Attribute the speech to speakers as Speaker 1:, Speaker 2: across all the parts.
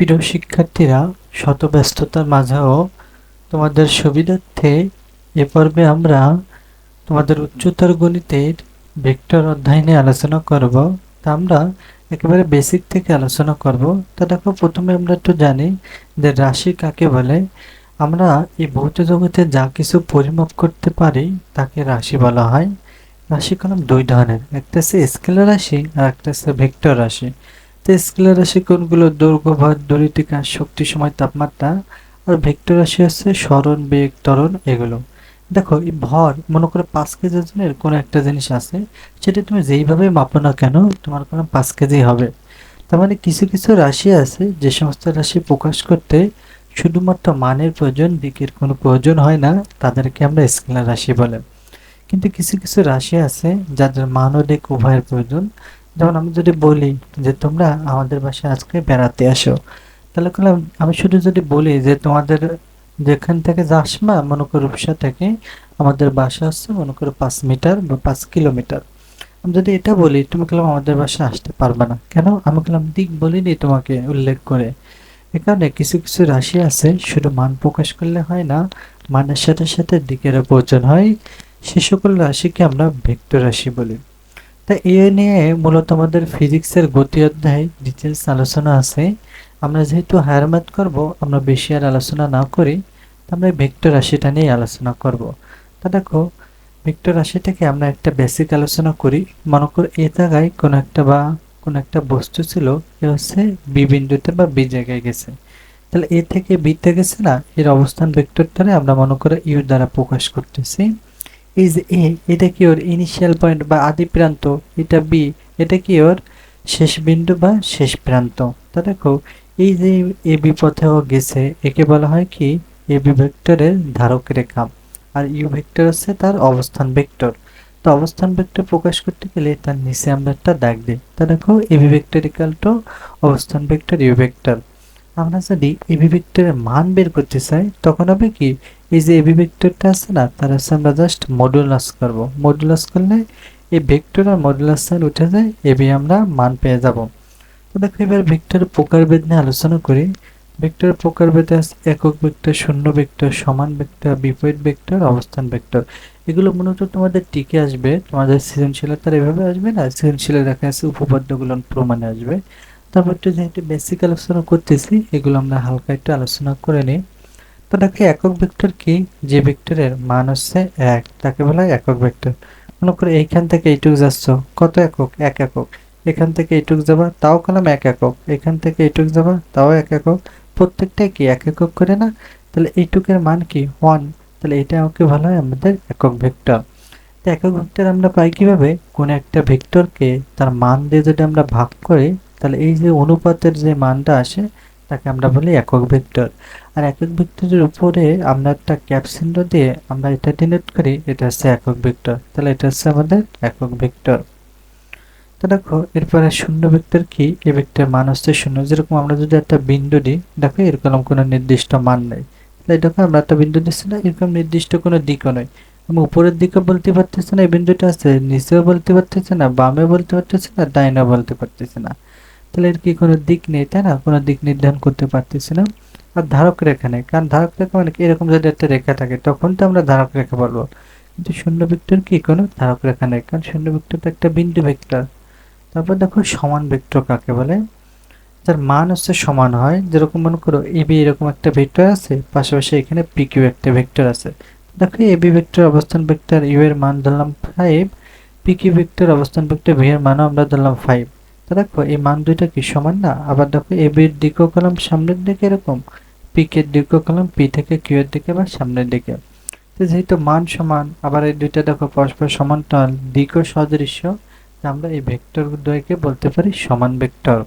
Speaker 1: প্রিয় শিক্ষার্থীরা, শত ব্যস্ততার মাঝেও তোমাদের সুবিধার্থে এ পর্বে আমরা তোমাদের উচ্চতর গণিতের ভেক্টর অধ্যায় নিয়ে আলোচনা করব। তা আমরা একেবারে বেসিক থেকে আলোচনা করব। তা দেখো, প্রথমে আমরা একটু জানি যে রাশি কাকে বলে। আমরা এই ভৌত জগতে যা কিছু পরিমাপ করতে পারি তাকে রাশি বলা হয়। রাশি কলম দুই ধরনের, একটা হচ্ছে স্কেলার রাশি আর একটা হচ্ছে ভেক্টর রাশি। তো স্কেলার রাশি কোনগুলো? দৈর্ঘ্য, ভর, দড়িটিকা, শক্তি, সময়, তাপমাত্রা। আর ভেক্টর রাশি হচ্ছে সরণ, বেগ, ত্বরণ এগুলো। দেখো, এই ভর মনে করো 5 কেজি ওজনের কোনো একটা জিনিস আছে, সেটা তুমি যেইভাবে মাপো না কেন তোমার কোনো 5 কেজি হবে। তার মানে কিছু কিছু রাশি আছে যে সমস্ত রাশি প্রকাশ করতে শুধুমাত্র মানের প্রয়োজন, দিকের কোনো প্রয়োজন হয় না, তাদেরকে আমরা স্কেলার রাশি বলে। কিন্তু কিছু কিছু রাশি আছে যাদের মান ও দিক উভয়ের প্রয়োজন। যেমন আমি যদি বলি যে তোমরা আমাদের বাসায় আজকে বেড়াতে আসো, তাহলে আমি শুধু যদি বলি যে তোমাদের যেখান থেকে যাস মা, মনে করো রূপসা থেকে আমাদের বাসা আসছে মনে করো 5 মিটার বা 5 কিলোমিটার। আমি যদি এটা বলি, তুমি আমাদের বাসায় আসতে পারবে না কেন? আমি দিক বলিনি তোমাকে উল্লেখ করে। এখানে কিছু কিছু রাশি আছে শুধু মান প্রকাশ করলে হয় না, মানের সাথে সাথে দিকেরও প্রয়োজন হয়। সে সকল রাশিকে আমরা ভেক্টর রাশি বলি। তা এ নিয়ে মূলত আমাদের ফিজিক্সের গতি অধ্যায় ডিটেলস আলোচনা আছে। আমরা যেহেতু হায়ার ম্যাথ করব, আমরা বেশি আর আলোচনা না করি, আমরা ভেক্টর রাশিটা নিয়ে আলোচনা করব। তা দেখো, ভেক্টর রাশিটাকে আমরা একটা বেসিক আলোচনা করি। মনে করো এই জায়গায় কোনো একটা বস্তু ছিল, এ হচ্ছে বি বিন্দুতে বা বি জায়গায় গেছে। তাহলে এ থেকে বিতে গেছে না, এর অবস্থান ভেক্টরটারে আমরা মনে করো ইউ দ্বারা প্রকাশ করতেছি। এই যে এ, এটা কি ওর ইনিশিয়াল পয়েন্ট বা আদি প্রান্ত, এটা বি, এটা কি ওর শেষ বিন্দু বা শেষ প্রান্ত। তা দেখো, এই যে এ বি পথে ও গেছে, একে বলা হয় কি এ বি ভেক্টরের ধারক রেখা। আর ইউ ভেক্টর হচ্ছে তার অবস্থান ভেক্টর। তো অবস্থান ভেক্টর প্রকাশ করতে গেলে তার নিচে আমরা একটা দাগ দিই। তা দেখো, এ বি ভেক্টর ইকুয়াল টু অবস্থান ভেক্টর ইউ ভেক্টর। আমরা যদি এবি ভেক্টরের মান বের করতে চাই, তখন হবে কি, এই যে এবি ভেক্টরটা আছে না, তার হচ্ছে আমরা জাস্ট মডুলাস করব। মডুলাস করলে এই ভেক্টর আর মডুলাস সাইন উঠে যায়, এবি আমরা মান পেয়ে যাব। তো দেখো, এবার ভেক্টরের প্রকারভেদ নিয়ে আলোচনা করি। ভেক্টরের প্রকারভেদে আছে একক ভেক্টর, শূন্য ভেক্টর, সমান ভেক্টর, বিপরীত ভেক্টর, অবস্থান ভেক্টর। এগুলো মূলত তোমাদের টিকে আসবে, তোমাদের সৃজনশীলতার এভাবে আসবে না, সৃজনশীল দেখা আছে উপপাদ্যগুলো প্রমাণে আসবে। তারপর একটু যেহেতু বেসিক আলোচনা করতেছি, এগুলো আমরা হালকা একটু আলোচনা করে নিই। তো দেখো, একক ভেক্টর কি? যে ভেক্টরের মান হচ্ছে 1 তাকে বলা হয় একক ভেক্টর। মনে করো এইখান থেকে এইটুক যাচ্ছ, কত একক? 1 একক। এখান থেকে এইটুক যাবা, তাও 1 একক। এখান থেকে এইটুক যাবা, তাও 1 একক। প্রত্যেকটাই কি 1 একক করে না? তাহলে এইটুকের মান কি 1। তাহলে এটা আমাকে বলা হয় আমাদের একক ভেক্টর। তো একক ভেক্টর আমরা পাই কিভাবে? কোন একটা ভেক্টরকে তার মান দিয়ে যদি আমরা ভাগ করি, তাহলে এই যে অনুপাতের যে মানটা আসে তাকে আমরা বলি একক ভেক্টর। আর একক ভেক্টরের উপরে আমরা একটা ক্যাপ চিহ্ন দিয়ে আমরা এটা ডিনোট করি, এটা হচ্ছে একক ভেক্টর। তাহলে এটা হচ্ছে আমাদের একক ভেক্টর। তো দেখো, এরপরে শূন্য ভেক্টর কি? এই ভেক্টর মান হচ্ছে 0। যেরকম আমরা যদি একটা বিন্দু দিই, দেখো এরকম কোনো নির্দিষ্ট মান নেই। তাহলে দেখো, আমরা একটা বিন্দু দিচ্ছি না, এরকম নির্দিষ্ট কোনো দিকও নয়। আমি উপরের দিকে বলতে পারতেছি না এই বিন্দুটা আছে, নিচেও বলতে পারতেছি না, বামে বলতে পারতেছি না, ডাইনে বলতে পারতেছি না। তাহলে এর কি কোনো দিক নেই, তাই না? কোনো দিক নির্ধারণ করতে পারতেছি না। আর ধারক রেখা নেই, কারণ ধারক রেখা মানে এরকম যদি একটা রেখা থাকে তখন তো আমরা ধারক রেখা বলবো। কিন্তু শূন্য ভেক্টর কি কোনো ধারক রেখা নেই, কারণ শূন্য ভেক্টর তো একটা বিন্দু ভেক্টর। তারপর দেখো, সমান ভেক্টর কাকে বলে? যার মান হচ্ছে সমান হয়। যেরকম মনে করো এবি এরকম একটা ভেক্টর আছে, পাশাপাশি এখানে পিকিউ একটা ভেক্টর আছে। দেখো, এবি ভেক্টর অবস্থান ভেক্টর ইউ এর মান ধরলাম 5, পিকিউ ভেক্টর অবস্থান ভেক্টর ভি এর মানও আমরা ধরলাম 5। তো দেখো, এই মান দুইটা কি সমান না? আবার দেখো, এবির দিকেও কলাম সামনের দিকে এরকম, পিকের দিকেও কলাম পি থেকে কিউ এর দিকে বা সামনের দিকে। তো যেহেতু মান সমান, আবার এই দুইটা দেখো পরস্পর সমান্তরাল, দিকও সদৃশ্য, আমরা এই ভেক্টর দ্বয়কে বলতে পারি সমান ভেক্টর।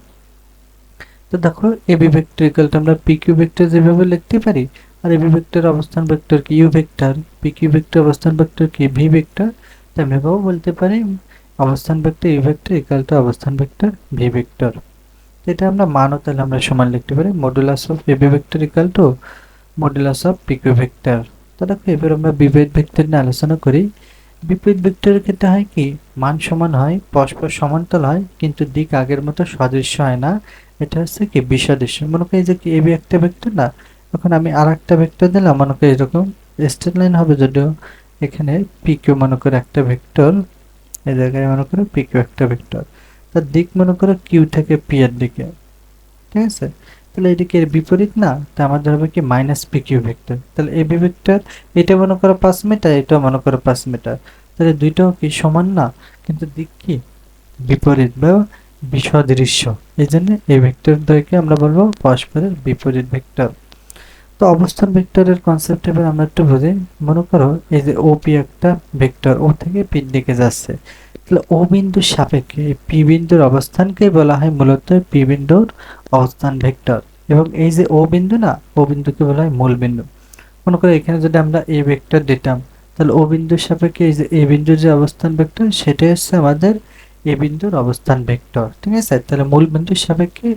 Speaker 1: তো দেখো, এবি ভেক্টর ইকুয়াল টু আমরা পি কিউ ভেক্টর যেভাবে লিখতে পারি, আর এবি ভেক্টর অবস্থান ভেক্টর কি U vector, P Q vector অবস্থান ভেক্টর কি ভি ভেক্টর। তো আমরা এভাবেও বলতে পারি অবস্থান vector U vector equal to অবস্থান ভেক্টর ভি ভেক্টর। এটা আমরা মানও তাহলে আমরা সমান লিখতে পারি, modulus of AB vector equal to modulus of P Q vector. তো দেখো, এবার আমরা বিপরীত ভেক্টর নিয়ে আলোচনা করি। বিপরীত ভেক্টরের ক্ষেত্রে হয় কি, মান সমান হয়, পরস্পর সমান্তরাল হয়, কিন্তু দিক আগের মতো সদৃশ্য হয় না। এটা হচ্ছে কি বিসদৃশ্য। মনে করি যে কি এবি একটা ভেক্টর না, এখন আমি আর একটা ভেক্টর দিলাম, মনে করি এরকম স্ট্রেট লাইন হবে, যদিও এখানে পি কিউ মনে করে একটা ভেক্টর, এই জায়গায় মনে করো পি কিউ একটা ভেক্টর, তার দিক মনে করো কিউ থেকে পি এর দিকে, ঠিক আছে। তাহলে এদিকে এর বিপরীত না, তা আমাদের হবে কি মাইনাস পি কিউ ভেক্টর। তাহলে এ বি ভেক্টর এটা মনে করো 5 মিটার, এটাও মনে করো 5 মিটার, তাহলে দুইটাও কি সমান না, কিন্তু দিক কি বিপরীত বা বিসদৃশ্য। এই জন্য এই ভেক্টর দ্বয়কে আমরা বলবো পরস্পরের বিপরীত ভেক্টর। তো অবস্থান ভেক্টরের কনসেপ্ট এবার আমরা একটু বুঝি। মনে করো এই যে ও পি একটা ভেক্টর, ও থেকে পি দিকে যাচ্ছে, তাহলে ও বিন্দুর সাপেক্ষে পি বিন্দুর অবস্থানকেই বলা হয় মূলত পি বিন্দুর অবস্থান ভেক্টর। এবং এই যে ও বিন্দু না, ও বিন্দুকে বলা হয় মূল বিন্দু। মনে করো এখানে যদি আমরা এ ভেক্টর দিতাম, তাহলে ও বিন্দুর সাপেক্ষে এই যে এ বিন্দুর যে অবস্থান ভেক্টর, সেটাই হচ্ছে আমাদের এ বিন্দুর অবস্থান ভেক্টর, ঠিক আছে। তাহলে মূল বিন্দুর সাপেক্ষে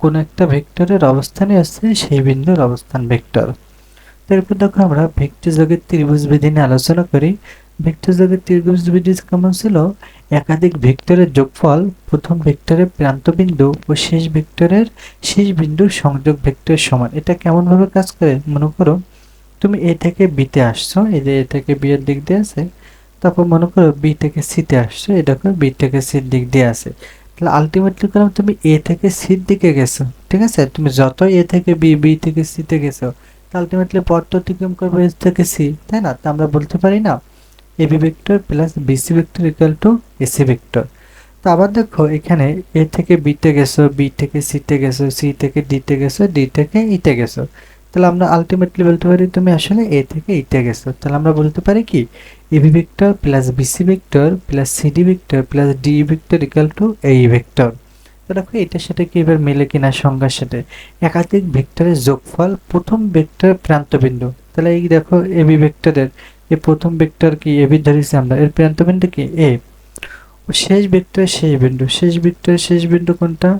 Speaker 1: কোন একটা ভেক্টরের অবস্থানে আছে সেই বিন্দুর অবস্থান ভেক্টর। এরপর দেখো আমরা ভেক্টর যোগের ত্রিভুজ বিধি নিয়ে আলোচনা করি। ভেক্টর যোগের ত্রিভুজ বিধি কেমন ছিল? একাধিক ভেক্টরের যোগফল প্রথম ভেক্টরের প্রান্ত বিন্দু ও শেষ ভেক্টরের শেষ বিন্দুর সংযোগ ভেক্টর সমান। এটা কেমন ভাবে কাজ করে? মনে করো তুমি এ থেকে বিতে আসছো, এই যে এ থেকে বি এর দিক দিয়ে আছে, তারপর মনে করো বি থেকে সিতে আসছো, এই দেখো বি থেকে সির দিক দিয়ে আছে, তাহলে আলটিমেটলি করলাম তুমি এ থেকে সির দিকে গেছো, ঠিক আছে। তুমি যত এ থেকে বি, বি থেকে সিতে গেছো, আলটিমেটলি পথ অতিক্রম করবে এস থেকে সি, তাই না? তা আমরা বলতে পারি না AB vector plus BC vector equal to AC vector. তো আবার দেখো এখানে এ থেকে বিতে গেছো, বি থেকে সিতে গেছো, সি থেকে ডিতে গেছো, ডি থেকে ইতে গেছো, তাহলে আমরা আলটিমেটলি বলতে পারি তুমি আসলে এ থেকে ইতে গেছো। তাহলে আমরা বলতে পারি কি AB vector plus BC vector plus CD vector plus D vector equal to এই ভেক্টর। তো দেখো এটার সাথে কি এবার মেলে কিনা সংজ্ঞার সাথে? একাধিক ভেক্টরের যোগফল প্রথম ভেক্টর প্রান্তবিন্দু। তাহলে এই দেখো এবি ভেক্টরের এই প্রথম ভেক্টর কি এবি ধরেছি আমরা, এর প্রান্তবিন্দু কি এ, ও শেষ ভেক্টরের শেষ বিন্দু, শেষ ভেক্টরের শেষ বিন্দু কোনটা?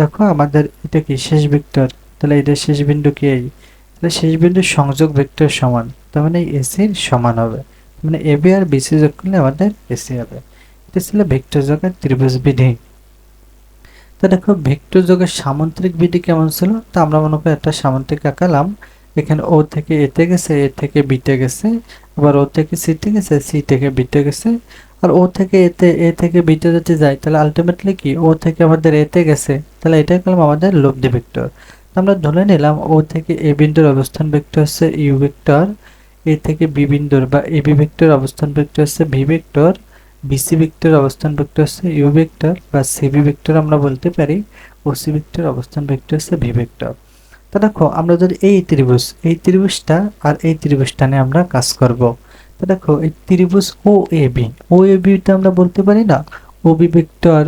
Speaker 1: দেখো আমাদের এটা কি শেষ ভেক্টর, তাহলে এটার শেষ বিন্দু কি এই, তাহলে শেষ বিন্দুর সংযোগ ভেক্টর সমান, তার মানে এসির সমান হবে, মানে এবি আর বিসি যোগ করলে আমাদের এসি হবে। এটা ছিল ভেক্টর যোগের ত্রিভুজ বিধি। তো দেখো ভেক্টর যোগের সামান্তরিক বিধি কেমন ছিল? তা আমরা মনে করি একটা সামান্তরিক আঁকালাম, এখানে ও থেকে এতে গেছে, এ থেকে বিতে গেছে, আবার ও থেকে সিতে গেছে, সি থেকে বিতে গেছে, আর ও থেকে এতে, এ থেকে বিতে যদি যায়, তাহলে আলটিমেটলি কি ও থেকে আমাদের এতে গেছে, তাহলে এটাই করলাম আমাদের লব্ধি ভেক্টর। আমরা ধরে নিলাম ও থেকে এ বিন্দুর অবস্থান ভেক্টর হচ্ছে ইউ ভেক্টর, এ থেকে বি বিন্দুর বা এ বি ভেক্টর অবস্থান ভেক্টর হচ্ছে ভি ভেক্টর, বিসি ভেক্টর অবস্থান ভেক্টর হচ্ছে ইউ ভেক্টর বা সিবি ভেক্টর আমরা বলতে পারি, ও সি ভেক্টর অবস্থান ভেক্টর হচ্ছে ভি ভেক্টর। তো দেখো আমরা যদি এই ত্রিভুজটা আর এই ত্রিভুজটা নিয়ে আমরা কাজ করব। তো দেখো এই ত্রিভুজ ও এ বিটা আমরা বলতে পারি না ও বি ভেক্টর,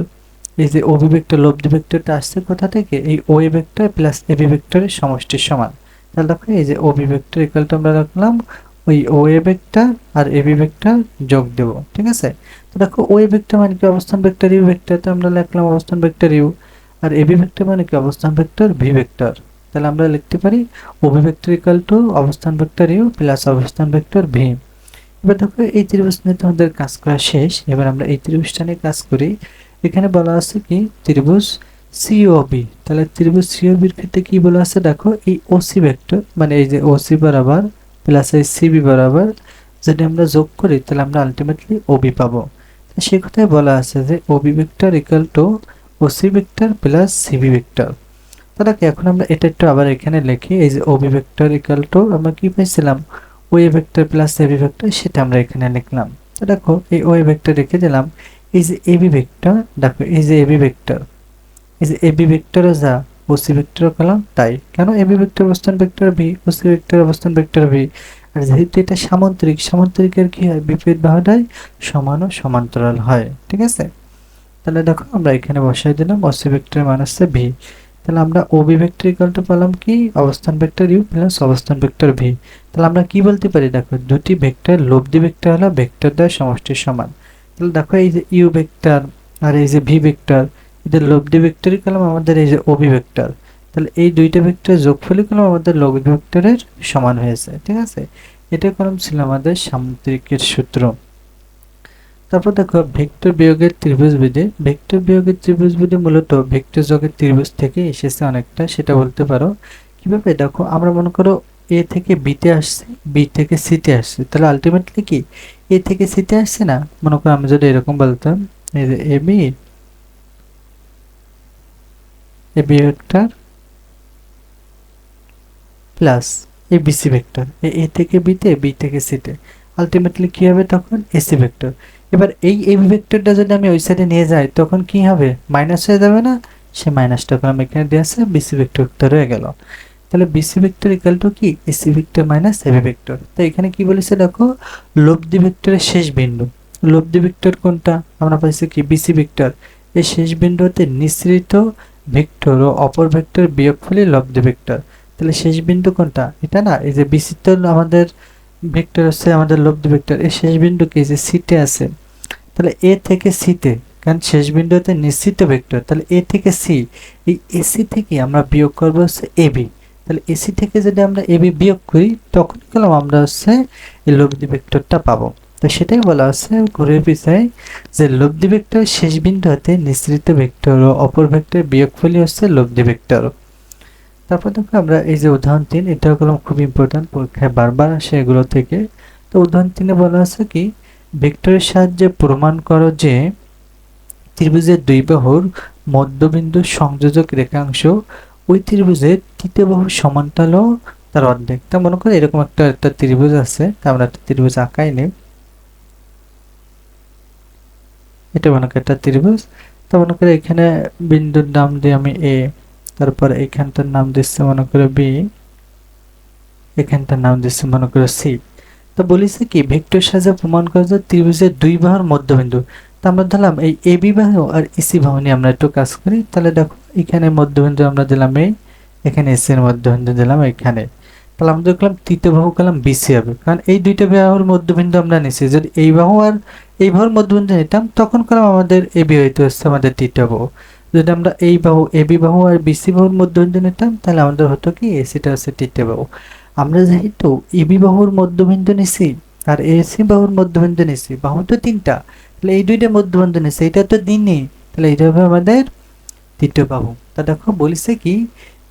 Speaker 1: এই যে ও বি ভেক্টর লব্ধি ভেক্টরটা আসছে কোথা থেকে? এই O A vector plus A B ভেক্টরের সমষ্টির সমান। তাহলে দেখো এই যে O B vector equal to আমরা রাখলাম ওই ও এ ভেক্টর আর এ বি ভেক্টর যোগ দেব, ঠিক আছে। তো দেখো ও এ ভেক্টর মানে কি অবস্থান ভেক্টর ইউ ভেক্টর, তো আমরা লিখলাম অবস্থান ভেক্টর ইউ, আর এ বি ভেক্টর মানে কি অবস্থান ভেক্টর ভি ভেক্টর। তাহলে আমরা লিখতে পারি ও বি ভেক্টর ইকুয়াল টু অবস্থান ভেক্টর ইউ প্লাস অবস্থান ভেক্টর ভি। এবার দেখো এই ত্রিভুজ নিয়ে তোমাদের কাজ করা শেষ, এবার আমরা এই ত্রিভুজটা নিয়ে কাজ করি। এখানে বলা আছে কি ত্রিভুজ সিওবি, তাহলে ত্রিভুজ সিওবির ক্ষেত্রে কি বলা আছে দেখো এই ওসি ভেক্টর মানে এই যে ওসি বরাবর প্লাস এই সিবি বরাবর যদি আমরা যোগ করি, তাহলে আমরা আলটিমেটলি ওবি পাবো। সে কথায় বলা আছে যে OB vector equal to OC vector plus CB vector. তাহলে এখন আমরা এটা একটু আবার এখানে লিখি, এই যে ওবি ভেক্টর ইকুয়াল টু আমরা কি পাইছিলাম O A vector plus AB vector, সেটা আমরা এখানে লিখলাম। তো দেখো এই ও এ ভেক্টর রেখে দিলাম, এই যে এবি ভেক্টর, দেখো এই যে এবি ভেক্টর, এই যে এবি ভেক্টরও যা ওসি ভেক্টরও পেলাম তাই, কেন এবি ভেক্টর অবস্থান ভেক্টর ভি, ওসি ভেক্টর অবস্থান ভেক্টর ভি। আর যেহেতু এটা সামান্তরিকের কি হয় বিপরীত বাহুটাই সমান ও সমান্তরাল হয়, ঠিক আছে। তাহলে দেখো আমরা এখানে বসাই দিলাম ওসি ভেক্টরের মান হচ্ছে ভি, তাহলে আমরা ওবি ভেক্টর ইকুয়াল টু পেলাম কি অবস্থান ভেক্টর ইউ প্লাস অবস্থান ভেক্টর ভি। তাহলে আমরা কি বলতে পারি দেখো দুটি ভেক্টর লব্ধি ভেক্টর হলো ভেক্টর দ্বয় সমষ্টির সমান। তাহলে দেখো এই যে ইউ ভেক্টর আর এই যে ভি ভেক্টর, এদের লব্ধি ভেক্টরই কলম আমাদের এই যে ওবি ভেক্টর, তাহলে এই দুইটা ভেক্টর যোগফলই কলম আমাদের লব্ধি ভেক্টরের সমান হয়েছে, ঠিক আছে। এটা কলম ছিল আমাদের সামান্তরিকের সূত্র। তারপর দেখো ভেক্টর বিয়োগের ত্রিভুজ বিধি। ভেক্টর বিয়োগের ত্রিভুজ বিধি মূলত ভেক্টর যোগের ত্রিভুজ থেকে এসেছে অনেকটা, সেটা বলতে পারো। কিভাবে দেখো, আমরা মনে করো এ থেকে বিতে আসছে, বি থেকে সিতে আসছে, তাহলে আলটিমেটলি কি এ থেকে সিতে আসছে না? মনে করো আমি যদি এরকম বলতাম, এই যে A B, A B vector plus A BC vector, এ থেকে বিতে, বি থেকে সিতে, আলটিমেটলি কি হবে তখন? AC vector. এবার এই এবি ভেক্টরটা যদি আমি ওই সাইডে নিয়ে যাই তখন কি হবে? মাইনাস হয়ে যাবে না? সে মাইনাসটা আমি এখানে দিয়ে আসছে, বিসি ভেক্টর হয়ে গেল। তাহলে বিসি ভেক্টর ইকুয়াল টু কি? AC vector minus AB vector. তো এখানে কি বলেছে দেখো, লব্ধি ভেক্টরের শেষ বিন্দু। লব্ধি ভেক্টর কোনটা? আমরা পাইছি কি? BC vector. এই শেষ বিন্দু হতে নিঃসৃত ভেক্টর ও অপর ভেক্টর বিয়োগফলই লব্ধি ভেক্টর। তাহলে শেষ বিন্দু কোনটা? এটা না, এই যে বিসি তো আমাদের ভেক্টর হচ্ছে আমাদের লব্ধি ভেক্টর, এই শেষ বিন্দু কি? যে সিতে আছে। তাহলে এ থেকে সিতে, কারণ শেষ বিন্দুতে নিশ্চিত ভেক্টর, তাহলে এ থেকে সি, এই এসি থেকে আমরা বিয়োগ করবো হচ্ছে এবি। তাহলে এসি থেকে যদি আমরা এবি বিয়োগ করি তখন গেলাম আমরা হচ্ছে এই লব্ধি ভেক্টরটা পাবো। তো সেটাই বলা আছে ঘুরে পিছায়, যে লব্ধি ভেক্টর শেষ বিন্দু হতে নিঃসৃত ভেক্টর ও অপর ভেক্টর বিয়োগফলই হচ্ছে লব্ধি ভেক্টর। তারপর দেখো আমরা এই যে উদাহরণ 3, এটা হলো খুব ইম্পর্টেন্ট, পরীক্ষায় বারবার আসে এগুলো থেকে। তো উদাহরণ 3 বলা আছে কি, ভেক্টরের সাহায্যে প্রমাণ করো যে ত্রিভুজের দুই বাহুর মধ্যবিন্দু সংযোজক রেখাংশ ওই ত্রিভুজের তৃতীয় বাহুর সমান্তরাল ও তার অর্ধেক। তা মনে করো এরকম একটা ত্রিভুজ আছে, তা আমরা একটা ত্রিভুজ আঁকাই নেই। এটা মনে করো একটা ত্রিভুজ। তা মনে করো এখানে বিন্দুর নাম দিয়ে আমি এ, তারপর এখানটার নাম দিচ্ছি মনে করো বি, এখানটার নাম দিচ্ছি মনে করো সি। তো বলেছে কি, ভেক্টর সাহায্যে প্রমাণ করা যায় ত্রিভুজের দুই বাহুর মধ্যবিন্দু। তো আমরা ধরলাম এই এবি বাহু আর ইসি বাহু নিয়ে আমরা একটু কাজ করি। তাহলে দেখো এখানে মধ্যবিন্দু আমরা দিলাম এই, এখানে এসি এর মধ্যবিন্দু দিলাম এখানে। তাহলে আমরা দেখলাম তৃতীয় বাহু কলাম বিসি হবে, কারণ এই দুইটা বাহুর মধ্যবিন্দু আমরা নিছি। যদি এই বাহু আর এই বাহুর মধ্যবিন্দু নিতাম তখন কলাম আমাদের এবি হইতে হচ্ছে আমাদের তৃতীয় বাহু। যদি আমরা এই বাহু এবি বাহু আর বিসি বাহুর মধ্যবিন্দু নিতাম তাহলে আমাদের হতো কি এসিটা হচ্ছে তৃতীয় বাহু। আমরা যেহেতু এবি বাহুর মধ্যবিন্দু নিছি আর এসি বাহুর মধ্যবিন্দু নিছি, বাহু তো তিনটা, তাহলে এই দুইটা মধ্যবিন্দু নিছি, এটা তো দিনই, তাহলে এটা হবে আমাদের তৃতীয় বাহু। তা দেখো বলেছে কি,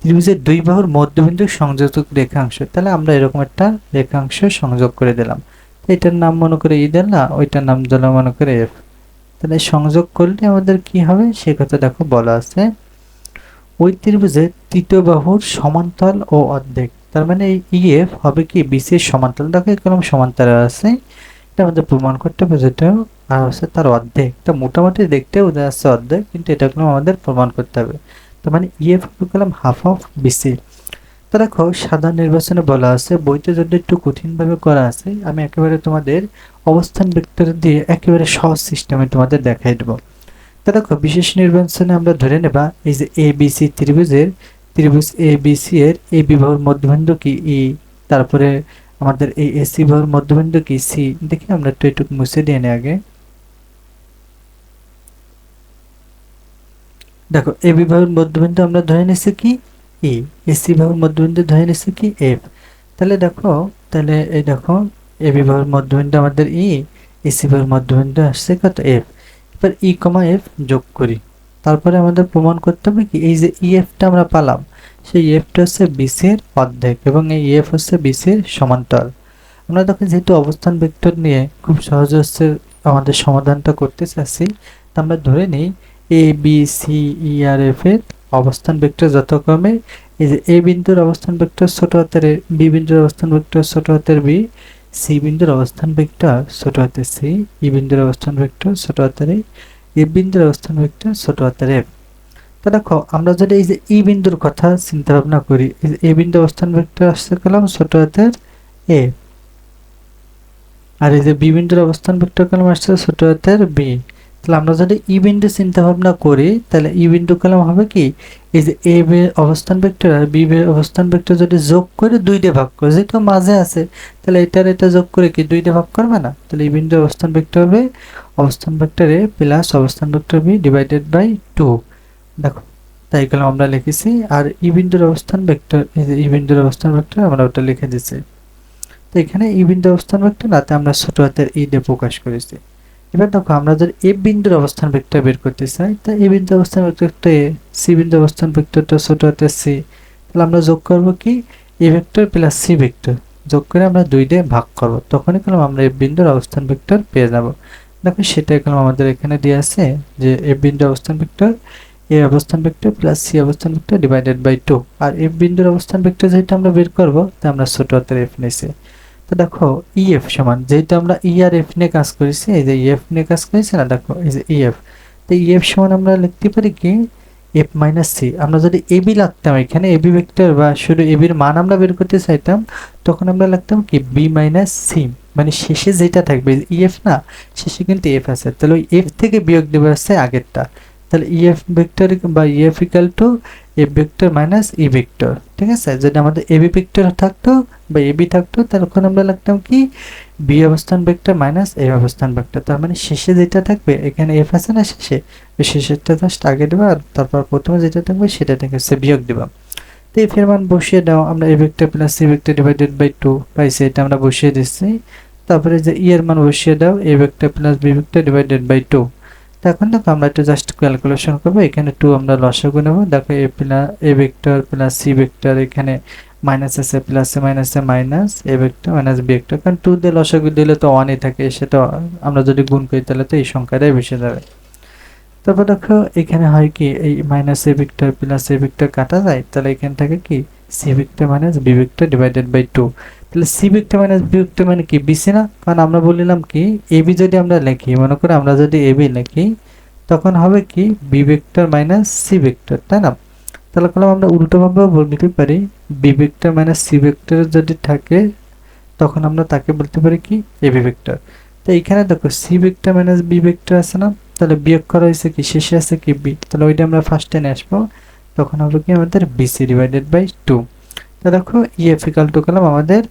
Speaker 1: ত্রিভুজের দুই বাহুর মধ্যবিন্দু সংযোজক রেখাংশ, তাহলে আমরা এরকম একটা রেখাংশ সংযোগ করে দিলাম। এটার নাম মনে করে ই দিল না, ওইটার নাম দিলাম মনে করে এফ। তাহলে সংযোগ করলে আমাদের কি হবে সে কথা দেখো বলা আছে, ওই ত্রিভুজের তৃতীয় বাহুর সমান্তরাল ও অর্ধেক। তার মানে ইএফ হবে কি বিসির সমান্তরাল, দেখো এরকম সমান্তরাল আছে, এটা আমাদের প্রমাণ করতে হবে, যেটা আর হচ্ছে তার অর্ধেক। এটা মোটামুটি দেখতে বোঝা যাচ্ছে অর্ধেক, কিন্তু এটা আমাদের প্রমাণ করতে হবে। তার মানে ইএফ হবে কলাম হাফ অফ বিসি। তো দেখো সাধারণ নির্বাচনে বলা আছে, বইতে যদি একটু কঠিনভাবে করা আছে, আমি একেবারে তোমাদের অবস্থান ভেক্টর দিয়ে একেবারে সহজ সিস্টেমে তোমাদের দেখাই দেবো। তো দেখো বিশেষ নির্বাচনে আমরা ধরে নেবা এই যে এ বি সি ত্রিভুজের, ত্রিভুজ এ বি সি এর এই বিবাহুর মধ্যবিন্দু কি ই, তারপরে আমাদের এই এসি বাহুর মধ্যবিন্দু কি সি। দেখি আমরা একটু একটু মুছে দিয়ে নিই আগে। দেখো এ বিবাহুর মধ্যবিন্দু আমরা ধরে নিছি কি ই, এসি বাহুর মধ্যবিন্দু ধরে নিছি কি এফ। তাহলে দেখো, তাহলে এই দেখো এ বিবাহুর মধ্যবিন্দু আমাদের ই, এসি বাহুর মধ্যবিন্দু আসছে কত এফ। এবার ই কমা এফ যোগ করি, তারপরে আমাদের প্রমাণ করতে হবে কি এই যে ইএফটা আমরা পালাম, সেই এফটা হচ্ছে বিসির অর্ধেক এবং এই এফ হচ্ছে বিসির সমান্তরাল। আমরা দেখো যেহেতু অবস্থান ভেক্টর নিয়ে খুব সহজে হচ্ছে আমাদের সমাধানটা করতে চাচ্ছি, তা আমরা ধরে নিই এ বি সি ই আর এফ এর অবস্থান ভেক্টর যথাক্রমে এই যে এ বিন্দুর অবস্থান ভেক্টর ছোট হাতের এ, বি বিন্দুর অবস্থান ভেক্টর ছোট হাতের বি, সি বিন্দুর অবস্থান ভেক্টর ছোট হাতের সি, ই বিন্দুর অবস্থান ভেক্টর ছোট হাতের এ, এফ বিন্দুর অবস্থান ভেক্টর ছোট হাতের এফ। তো দেখো আমরা যদি এই যে ই বিন্দুর কথা চিন্তা ভাবনা করি, এই যে এ বিন্দু অবস্থান ভেক্টর আসছে কলাম ছোট হাতের এ, আর এই যে বি বিন্দুর অবস্থান ভেক্টর কলাম আসছে ছোট হাতের বি। তাহলে আমরা যদি ই বিন্দু চিন্তা ভাবনা করি তাহলে ই বিন্দু কলাম হবে কি এই যে এ অবস্থান ভেক্টর আর বি অবস্থান ভেক্টর যদি যোগ করে 2 দিয়ে ভাগ করে, যেহেতু মাঝে আছে তাহলে এটার এটা যোগ করে কি 2 দিয়ে ভাগ করবে না, তাহলে ই বিন্দু অবস্থান ভেক্টর হবে অবস্থান ভেক্টর এ প্লাস অবস্থান ভেক্টর বি ডিভাইডেড বাই 2। দেখো তাই কলম আমরা লিখেছি, আর ই বিন্দুর অবস্থান ভেক্টর এই যে ই বিন্দুর অবস্থান ভেক্টর আমরা ওটা লিখে দিয়েছি। তো এখানে ই বিন্দু অবস্থান ভেক্টর রাতে আমরা ছোট হাতের ই দিয়ে প্রকাশ করেছি। এবার দেখো আমরা যদি এ বিন্দুর অবস্থান ভেক্টর বের করতে চাই, তা এ বিন্দুর অবস্থান ভেক্টরটা এ, সি বিন্দুর অবস্থান ভেক্টরটা ছোট হাতে সি, তাহলে আমরা যোগ করব কি A vector plus C vector, যোগ করে আমরা 2 দিয়ে ভাগ করব, তখনই কলম আমরা এ বিন্দুর অবস্থান ভেক্টর পেয়ে যাব। দেখো সেটাই কলম আমাদের এখানে দিয়ে আছে যে এ বিন্দুর অবস্থান ভেক্টর এ অবস্থান ভেক্টর প্লাস সি অবস্থান ভেক্টর ডিভাইডেড বাই 2, আর এফ বিন্দুর অবস্থান ভেক্টর যেটা আমরা বের করব তা আমরা ছোট হাতের এফ নিয়েছি। তো দেখো ইএফ সমান, যেহেতু আমরা ই আর এফ নিয়ে কাজ করেছি, এই যে ইএফ নিয়ে কাজ করেছি না, দেখো এই যে ইএফ, তো ইএফ সমান আমরা লিখতে পারি কি এফ মাইনাস সি। আমরা যদি এবি লাগতাম এখানে এবি ভেক্টর বা শুধু এবির মান আমরা বের করতে চাইতাম, তখন আমরা লিখতাম কি বি মাইনাস সি, মানে শেষে যেটা থাকবে ইএফ না, শেষে কিন্তু এফ আছে, তাহলে ওই এফ থেকে বিয়োগ দেবে আসছে আগেরটা, তাহলে ইএফ ভেক্টর বা EF equal two F vector minus E vector. ঠিক আছে, যদি আমাদের এবি ভেক্টর থাকতো বা এবি থাকতো, তখন আমরা লিখতাম কি বি অবস্থান ভেক্টর মাইনাস এ অবস্থান ভেক্টর, তার মানে শেষে যেটা থাকবে এখানে এফ আছে না শেষে, ওই শেষেরটা জাস্ট আগে দেবো, আর তারপর প্রথমে যেটা থাকবে সেটা থেকে সে বিয়োগ দেবো। তো এফ এর মান বসিয়ে দাও, আমরা A vector plus C vector divided by 2 পাইছি, এটা আমরা বসিয়ে দিচ্ছি। তারপরে যে ই এর মান বসিয়ে দাও, A vector plus B vector divided by 2। এখন দেখো আমরা একটু জাস্ট ক্যালকুলেশন করবো, এখানে 2 আমরা লসাগু নেব, দেখো A vector plus C vector, এখানে মাইনাস আছে প্লাসে মাইনাসে minus A vector minus B vector, কারণ 2 দিয়ে লসাগু দিলে তো 1ই থাকে, সেটা আমরা যদি গুণ করি তাহলে তো এই সংখ্যাটাই বেশি যাবে। তারপর দেখো এখানে হয় কি এই minus A vector plus A vector কাটা যায়, তাহলে এখান থেকে কি C vector minus B vector divided by 2, তাহলে C vector minus B vector মানে কি বিসি না, কারণ আমরা বললাম কি এবি যদি আমরা লিখি, মনে করে আমরা যদি এবি লিখি তখন হবে কি B vector minus C vector, তাই না? তাহলে কলম আমরা উল্টোভাবে বলতে পারি B vector minus C vector যদি থাকে তখন আমরা তাকে বলতে পারি কি এবি ভেক্টর। তো এইখানে দেখো C vector minus B vector আছে না, তাহলে বিয়োগ করা হয়েছে কি শেষে আছে কি বি, তাহলে ওইটা আমরা ফার্স্টে নিয়ে আসবো, তখন হবে কি আমাদের বিসি ডিভাইডেড বাই 2। তো দেখো ইএফ ইকাল টু কলম আমাদের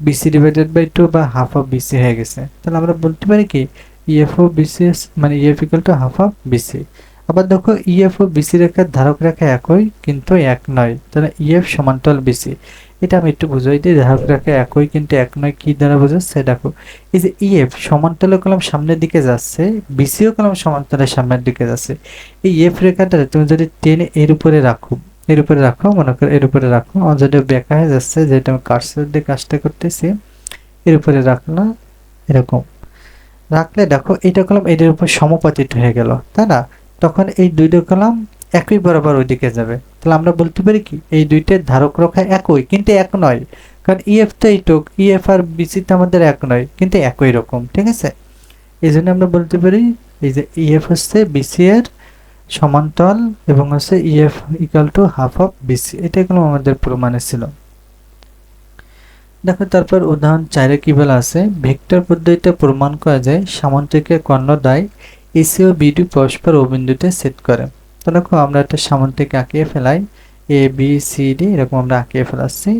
Speaker 1: বিসি ডিভাইডেড বাই 2 বা হাফ অফ বিসি হয়ে গেছে, তাহলে আমরা বলতে পারি কি ইএফ ও বিসি মানে EF equal to half of BC. আবার দেখো ইএফ ও বিসি রেখার ধারক রেখা একই কিন্তু এক নয়, তাহলে ইএফ সমান্তরাল বিসি, এটা আমি একটু বুঝাই দিই, ধারক রেখা একই কিন্তু এক নয় কি দ্বারা বোঝাচ্ছে, দেখো এই যে ইএফ সমান্তরাল কলম সামনের দিকে যাচ্ছে, বিসিও কলম সমান্তরাল সামনের দিকে যাচ্ছে, এই এফ রেখাটা তুমি যদি টেনে এর উপরে রাখো, এর উপরে রাখো, মনে করো এর উপরে রাখো, আমার যদি বেঁকা হয়ে যাচ্ছে যেটা আমি কার্সর দিয়ে কাজটা করতেছি, এর উপরে রাখলো এরকম রাখলে দেখো এইটা কলম এটার উপর সমাপতিত হয়ে গেল, তাই না? তখন এই দুইটা কলম একই বরাবর ওইদিকে যাবে, তাহলে আমরা বলতে পারি কি এই দুইটার ধারক রেখা একই কিন্তু এক নয়, কারণ ইএফ তো এইটুক, ইএফ আর বিসি তো আমাদের এক নয় কিন্তু একই রকম। ঠিক আছে, এই জন্য আমরা বলতে পারি এই যে ইএফ হচ্ছে বিসি এর সমান্তরাল এবং হচ্ছে EF equal to half of BC, এটাই কোনো আমাদের প্রমাণে ছিল। দেখো তারপর উদাহরণ 4 কি বলা আছে, ভেক্টর পদ্ধতিতে প্রমাণ করা যায় সামান্তরিকের কর্ণদ্বয় এসি ও বিডি পরস্পর ও বিন্দুতে ছেদ করে। তো দেখো আমরা একটা সামান্তরিক আঁকিয়ে ফেলাই, এ বি সি ডি এরকম আমরা আঁকিয়ে ফেলাচ্ছি,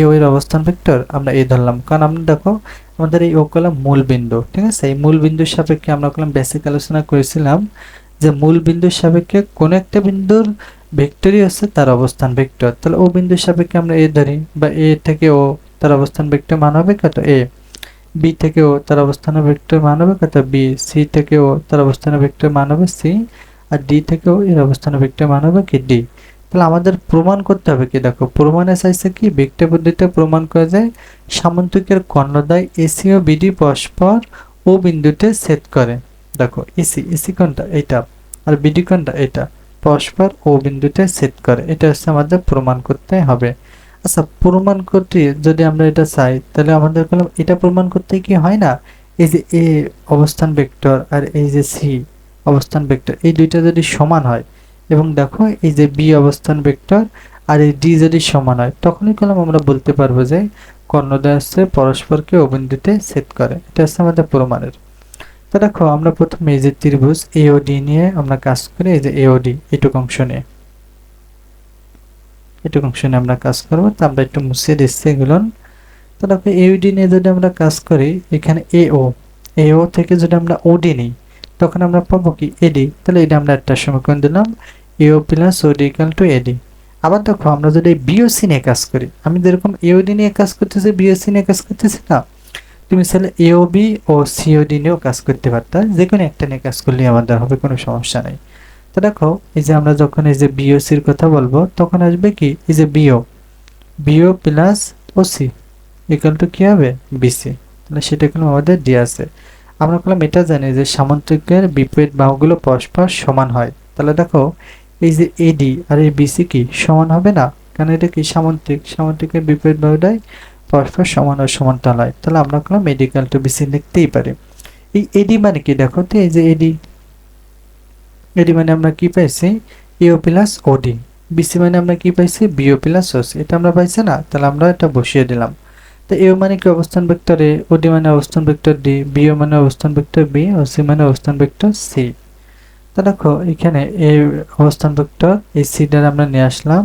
Speaker 1: ও এর অবস্থান ভেক্টর আমরা এ ধরলাম, কারণ আমরা দেখো আমাদের এই ও কলম মূল বিন্দু। ঠিক আছে, এই মূল বিন্দুর সাপেক্ষে আমরা কলম বেসিক আলোচনা করেছিলাম যে মূল বিন্দুর সাপেক্ষে কোন একটা বিন্দুর ভেক্টরই হচ্ছে তার অবস্থান ভেক্টর, তাহলে ও বিন্দুর সাপেক্ষে আমরা এ ধরি বা এ থেকে ও তার অবস্থান ভেক্টর মান হবে কত এ, বি থেকে ও তার অবস্থান ভেক্টর মান হবে কত বি, সি থেকে ও তার অবস্থান ভেক্টর মান হবে সি, আর ডি থেকে ও এর অবস্থান ভেক্টর মান হবে কি ডি। তাহলে আমাদের প্রমাণ করতে হবে কি, দেখো প্রমাণে চাইছে কি ভেক্টর পদ্ধতিতে প্রমাণ করা যায় সামান্তরিকের কর্ণদ্বয় এসি ও বিডি পরস্পর ও বিন্দুতে ছেদ করে। দেখো এসি এসি কোনটা এটা, আর বিডি কোনটা এটা, পরস্পর ও বিন্দুতে ছেদ করে, এটা হচ্ছে আমাদের প্রমাণ করতে হবে। আচ্ছা প্রমাণ করতে যদি আমরা এটা চাই তাহলে আমাদের কলম এটা প্রমাণ করতে কি হয় না, এই যে এ অবস্থান ভেক্টর আর এই যে সি অবস্থান ভেক্টর এই দুইটা যদি সমান হয়, এবং দেখো এই যে বি অবস্থান ভেক্টর আর এই ডি যদি সমান হয়, তখনই কলম আমরা বলতে পারবো যে কর্ণদ্বয় হচ্ছে পরস্পরকে ও বিন্দুতে ছেদ করে, এটা হচ্ছে আমাদের প্রমাণের। তো দেখো আমরা প্রথমে এই যে ত্রিভুজ এ ও ডি নিয়ে আমরা কাজ করি, এই যে এ ও ডি এটুকু অংশ নিয়ে আমরা কাজ করবো, তো আমরা একটু মুছিয়ে দিচ্ছি এগুলো। তো দেখো এডি নিয়ে যদি আমরা কাজ করি, এখানে এও থেকে যদি আমরা ওডি নিই তখন আমরা পাবো কি এডি, তাহলে এটা আমরা একটা সমীকরণ দিলাম এও প্লাস ওডি ইকুয়াল টু এডি। আবার দেখো আমরা যদি বিওসি নিয়ে কাজ করি, আমি যেরকম এওডি নিয়ে কাজ করতেছি বিওসি নিয়ে কাজ করতেছি না, তুমি চাইলে এওবি ও সিওডি নিয়েও কাজ করতে পারতা, যে কোনো একটা নিয়ে কাজ করলে আমাদের হবে, কোনো সমস্যা নেই। তো দেখো এই যে আমরা যখন এই যে বিওসির কথা বলবো তখন আসবে কি এই যে BO, BO plus OC equal to কি হবে বিসি। তাহলে সেটা কোনো আমাদের দিয়ে আছে। আমরা বললাম এটা জানি যে সামান্তরিকের বিপরীত বাহুগুলো পরস্পর সমান হয়। তাহলে দেখো এই যে এডি আর এই বিসি কি সমান হবে না, কারণ এটা কি সামান্তরিক, সামান্তরিকের বিপরীত বাহুটাই পরস্পর সমান ও সমান্তরাল হয়। তাহলে আমরা বললাম এডি ইকুয়াল টু বিসি লিখতেই পারি। এই এডি মানে কি দেখো তো, এই যে এডি, এডি মানে আমরা কি পাইছি এও প্লাস ওডি, বিসি মানে আমরা কি পাইছি বিও প্লাস ওসি, এটা আমরা পাইছি না, তাহলে আমরা এটা বসিয়ে দিলাম। তো এও মানে কি অবস্থান ভেক্টর এ, ওডি মানে অবস্থান ভেক্টর ডি, বিও মানে অবস্থান ভেক্টর বি, ওসি মানে অবস্থান ভেক্টর সি। তো দেখো এখানে এই অবস্থান ভেক্টর এই সি দ্বারা আমরা নিয়ে আসলাম,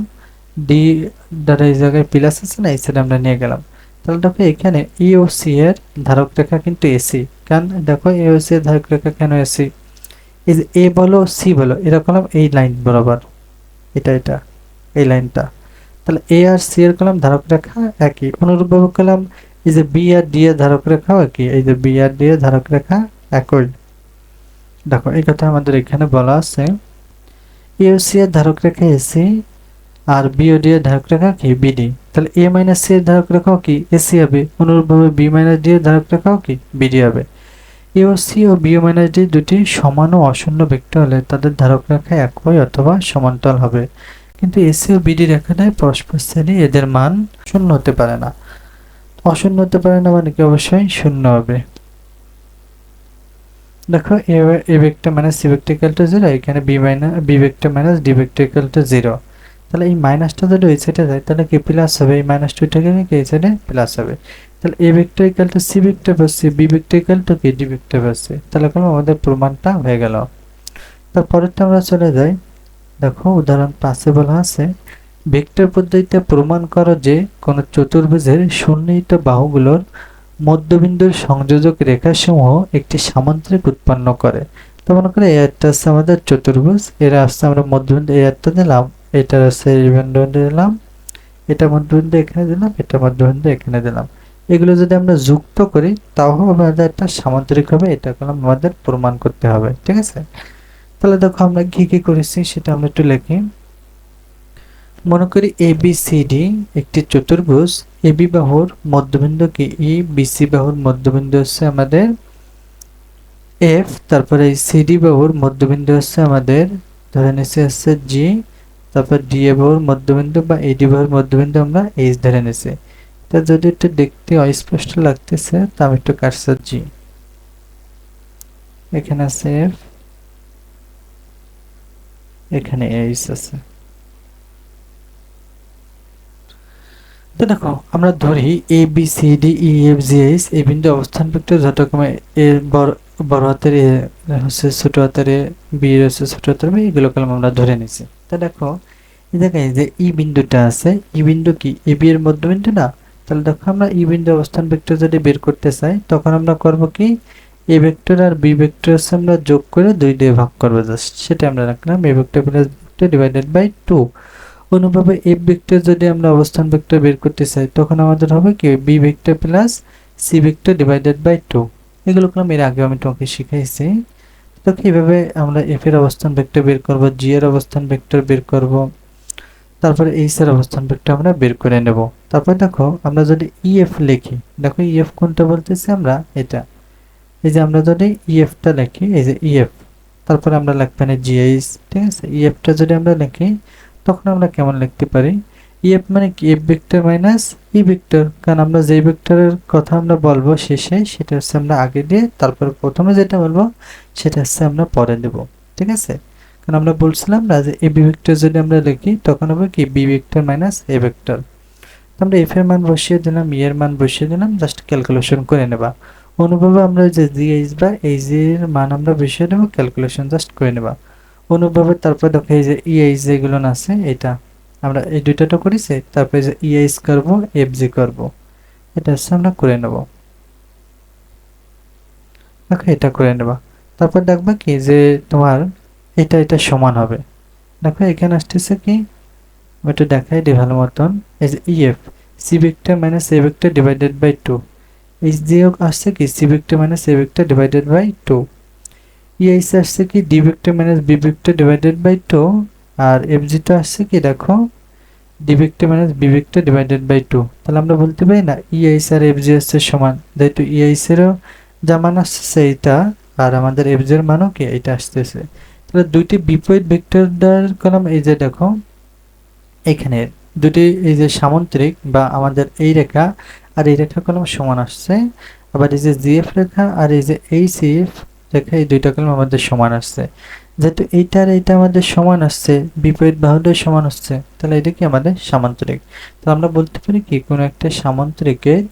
Speaker 1: ডি দ্বারা এই জায়গায় প্লাস আছে না, এই সাইডে আমরা নিয়ে গেলাম। তাহলে দেখো এখানে ই ও সি এর ধারক রেখা কিন্তু এসি, কারণ দেখো এ ও সি এর ধারক রেখা কেন এসি, এই যে এ বলো সি বলো এরা কলম এই লাইন বরাবর, এটা এই লাইনটা। তাহলে এ আর সি এর কলম ধারক রেখা একই, অনুরূপভাবে কলম এই যে বি আর ডি এর ধারক রেখাও একই, এই যে বি আর ডি এর ধারক রেখা একই। দেখো এই কথা আমাদের এখানে বলা আছে, এ ও সি এর ধারক রেখা এসি আর বি ও ডি এর ধারক রেখা কি বিডি। তাহলে এ মাইনাস সি এর ধারক রেখাও কি এসি হবে, অনুরূপভাবে বি মাইনাস ডি এর ধারক রেখাও কি বিডি হবে। এ ও সি ও বি মাইনাস ডি দুটি সমান ও অশূন্য ভেক্টর হলে তাদের ধারক রেখা একই অথবা সমান্তরাল হবে, কিন্তু এসি ও বিডি রেখাটায় পরস্পর শ্রেণী, এদের মান শূন্য হতে পারে না। অশূন্য হতে পারে না মানে কি অবশ্যই শূন্য হবে। দেখো A vector minus C vector equal to 0, এখানে B vector minus D vector equal to 0। তাহলে এই মাইনাসটা যদি ওই সাইডে যায় তাহলে কি প্লাস হবে, এই মাইনাস টুটাকে কি এই সাইডে প্লাস হবে। তাহলে A vector equal to C vector plus C, B vector equal to কি ডি ভেক্টর প্লাস সি। তাহলে কোনো আমাদের প্রমাণটা হয়ে গেল। তারপরেরটা আমরা চলে যাই। দেখো উদাহরণ 5 বলা আছে, ভেক্টর পদ্ধতিতে প্রমাণ করো যে কোন চতুর্ভুজের সন্নিহিত বাহুগুলোর মধ্যবিন্দুর সংযোজক রেখাসমূহ একটি সামান্তরিক উৎপন্ন করে। তো মনে করে একটা আছে আমাদের চতুর্ভুজ, এরা আসছে আমরা মধ্যবিন্দু এই একটা দিলাম, এটা আছে এই বিন্দু দিলাম, এটা মধ্যবিন্দু এখানে দিলাম, এটা মধ্যবিন্দু এখানে দিলাম। এগুলো যদি আমরা যুক্ত করি তাও আমাদের একটা সামান্তরিক হবে, এটা করলাম আমাদের প্রমাণ করতে হবে, ঠিক আছে। তাহলে দেখো আমরা কি কি করেছি সেটা আমরা একটু লিখি। মনে করি এ বি সি ডি একটি চতুর্ভুজ, এ বি বাহুর মধ্যবিন্দু কি ই, বিসি বাহুর মধ্যবিন্দু হচ্ছে আমাদের এফ, তারপরে এই সিডি বাহুর মধ্যবিন্দু হচ্ছে আমাদের ধরে নিচ্ছি হচ্ছে জি, তারপর ডি এ বাহুর মধ্যবিন্দু বা এডি বাহুর মধ্যবিন্দু আমরা এইচ ধরে নিচ্ছি। তা যদি একটু দেখতে অস্পষ্ট লাগতেছে তা আমি একটু কাটছি জি, এখানে আছে এফ, এখানে এইচ আছে। তো দেখো আমরা ধরি A B C D E F G H এই বিন্দু অবস্থান ভেক্টর যথাক্রমে এ বড় হাতের এ হচ্ছে ছোট হাতের এ, বি হচ্ছে ছোট হাতের বি, এগুলো কলম আমরা ধরে নিছি। তো দেখো এই জায়গায় যে ই বিন্দুটা আছে, ই বিন্দু কি এ বি এর মধ্যবিন্দু না। তাহলে দেখো আমরা ই বিন্দু অবস্থান ভেক্টর যদি বের করতে চাই তখন আমরা করব কি এ ভেক্টর আর বি ভেক্টর আমরা যোগ করে 2 দিয়ে ভাগ করব, জাস্ট সেটা আমরা রাখলাম A vector plus vector divided by 2। অনুভাবে এফ ভেক্টর যদি আমরা অবস্থান ভেক্টর বের করতে চাই তখন আমাদের হবে কি B vector plus C vector divided by 2। এগুলো আমি এর আগে আমি তোমাকে শিখাইছি। তো কিভাবে আমরা এফ এর অবস্থান ভেক্টর বের করব, জি এর অবস্থান ভেক্টর বের করব, তারপরে এইচ এর অবস্থান ভেক্টর আমরা বের করে নেব। তারপর দেখো আমরা যদি ইএফ লিখি, দেখো ইএফ কোনটা বলতেছি আমরা এটা, এই যে আমরা যদি ইএফটা লিখি এই যে ইএফ, তারপরে আমরা লিখব না জিএইচ, ঠিক আছে। ইএফটা যদি আমরা লিখি তখন আমরা কেমন লিখতে পারি, ইএফ মানে কি F vector minus E vector, কারণ আমরা যে ভেক্টরের কথা আমরা বলবো শেষে সেটা হচ্ছে আমরা আগে দিয়ে তারপর প্রথমে যেটা বলবো সেটা হচ্ছে আমরা পরে দেব, ঠিক আছে। কারণ আমরা বলছিলাম না যে এ বি ভেক্টর যদি আমরা লিখি তখন হবে কি B vector minus A vector. আমরা এফ এর মান বসিয়ে দিলাম, ই এর মান বসিয়ে দিলাম, জাস্ট ক্যালকুলেশন করে নেবা। অনুভবে আমরা যে জিএইচ বা এইচ এর মান আমরা বসিয়ে দেবো, ক্যালকুলেশন জাস্ট করে নেবা অনুভবে। তারপর দেখো এই যে ইএইচ যেগুলো আছে এটা আমরা এই দুইটা করেছি, তারপরে যে ইএইচ করব এফ জি করব, এটা হচ্ছে আমরা করে নেব। দেখো এটা করে নেবা, তারপর দেখবা কি যে তোমার এটা সমান হবে। দেখো এখানে আসতেছে কি আমি একটু দেখাই দিই ভালো মতন, এই যে EF C vector minus A vector divided by 2, H দিয়ে আসছে কি C vector minus A vector divided by 2, EH আসছে কি D vector minus B vector divided by 2, আর এফজিটা আসছে কি দেখো D vector minus B vector divided by 2। তাহলে আমরা বলতে পারি না ইএইচ আর এফজি আসছে সমান, যেহেতু ইএইচ এরও যা মান আসছে এইটা, আর আমাদের এফজি এর মানও কি এটা আসতেছে। তাহলে দুইটি বিপরীত ভেক্টর দ্বারা কলম এই যে দেখো এখানে দুটি এই যে সামান্তরিক বা আমাদের এই রেখা আর এই রেখা কলম সমান আসছে, আবার এই যে জিএফ রেখা আর এই যে এই সিএফ রেখা এই দুইটা কলম আমাদের সমান আসছে। যেহেতু এইটা আর এইটা আমাদের সমান আসছে, বিপরীত বাহুটাও সমান আসছে, তাহলে এটা কি আমাদের সামান্তরিক। তো আমরা বলতে পারি কি কোনো একটা সামান্তরিকের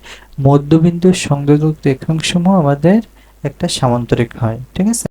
Speaker 1: মধ্যবিন্দুর সংযোজক রেখাংশসমূহ আমাদের একটা সামান্তরিক হয়, ঠিক আছে।